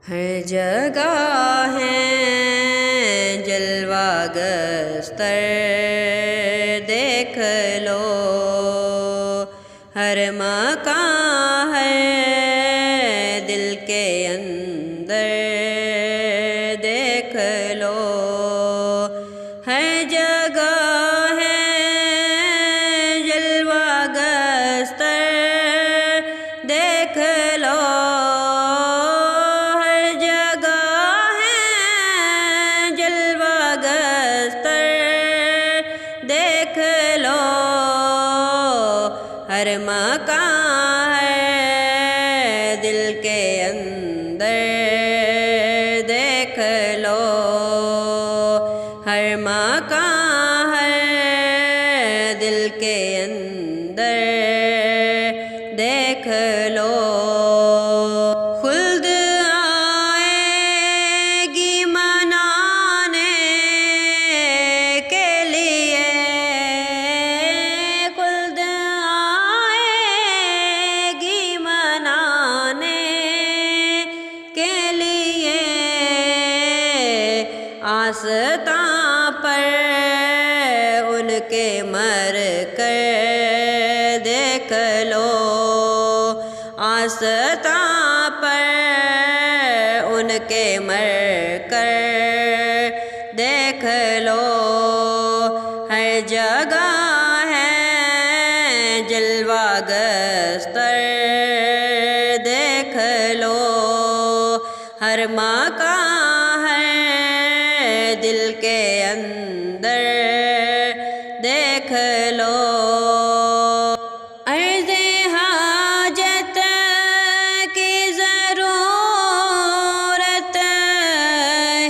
ہر جگہ ہے جلوہ گستر، دیکھ لو ہر مکان ہے دل کے اندر، دیکھ لو ہر جگہ ہے جلوہ گستر، دیکھ لو دیکھ لو ہر مکان ہے دل کے اندر، دیکھ لو ہر مکان ہے دل کے اندر، دیکھ لو خلد آئے گی منانے کے لیے، خلد آئے گی منانے کے لیے، آستاں پر ان کے مر کر دیکھ لو، آستاں پر ان کے مر کر دیکھ لو، ہر جگہ ہے جلوہ گستر، دیکھ لو ہر مکان ہے دل کے اندر، دیکھ لو عرض حاجت کی ضرورت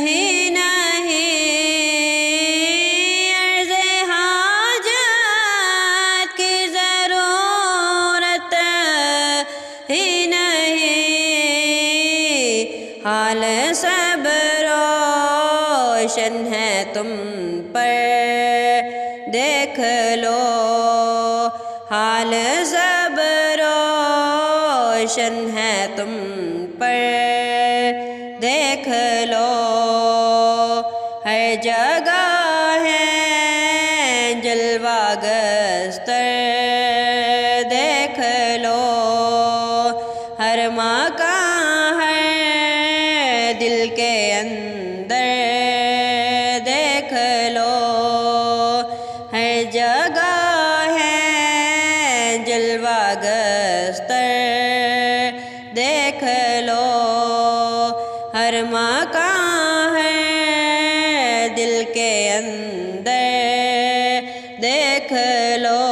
ہی نہیں، عرض حاجت کی ضرورت ہی نہیں، حال سب روشن ہے تم پر، دیکھ لو حال سب روشن ہے تم پر، دیکھ لو ہر جگہ ہے جلوہ گستر، دیکھ لو ہر مکان ہے دل کے اندر، دیکھ لو ہر جگہ ہے جلوہ گستر، دیکھ لو ہر مکان ہے دل کے اندر، دیکھ لو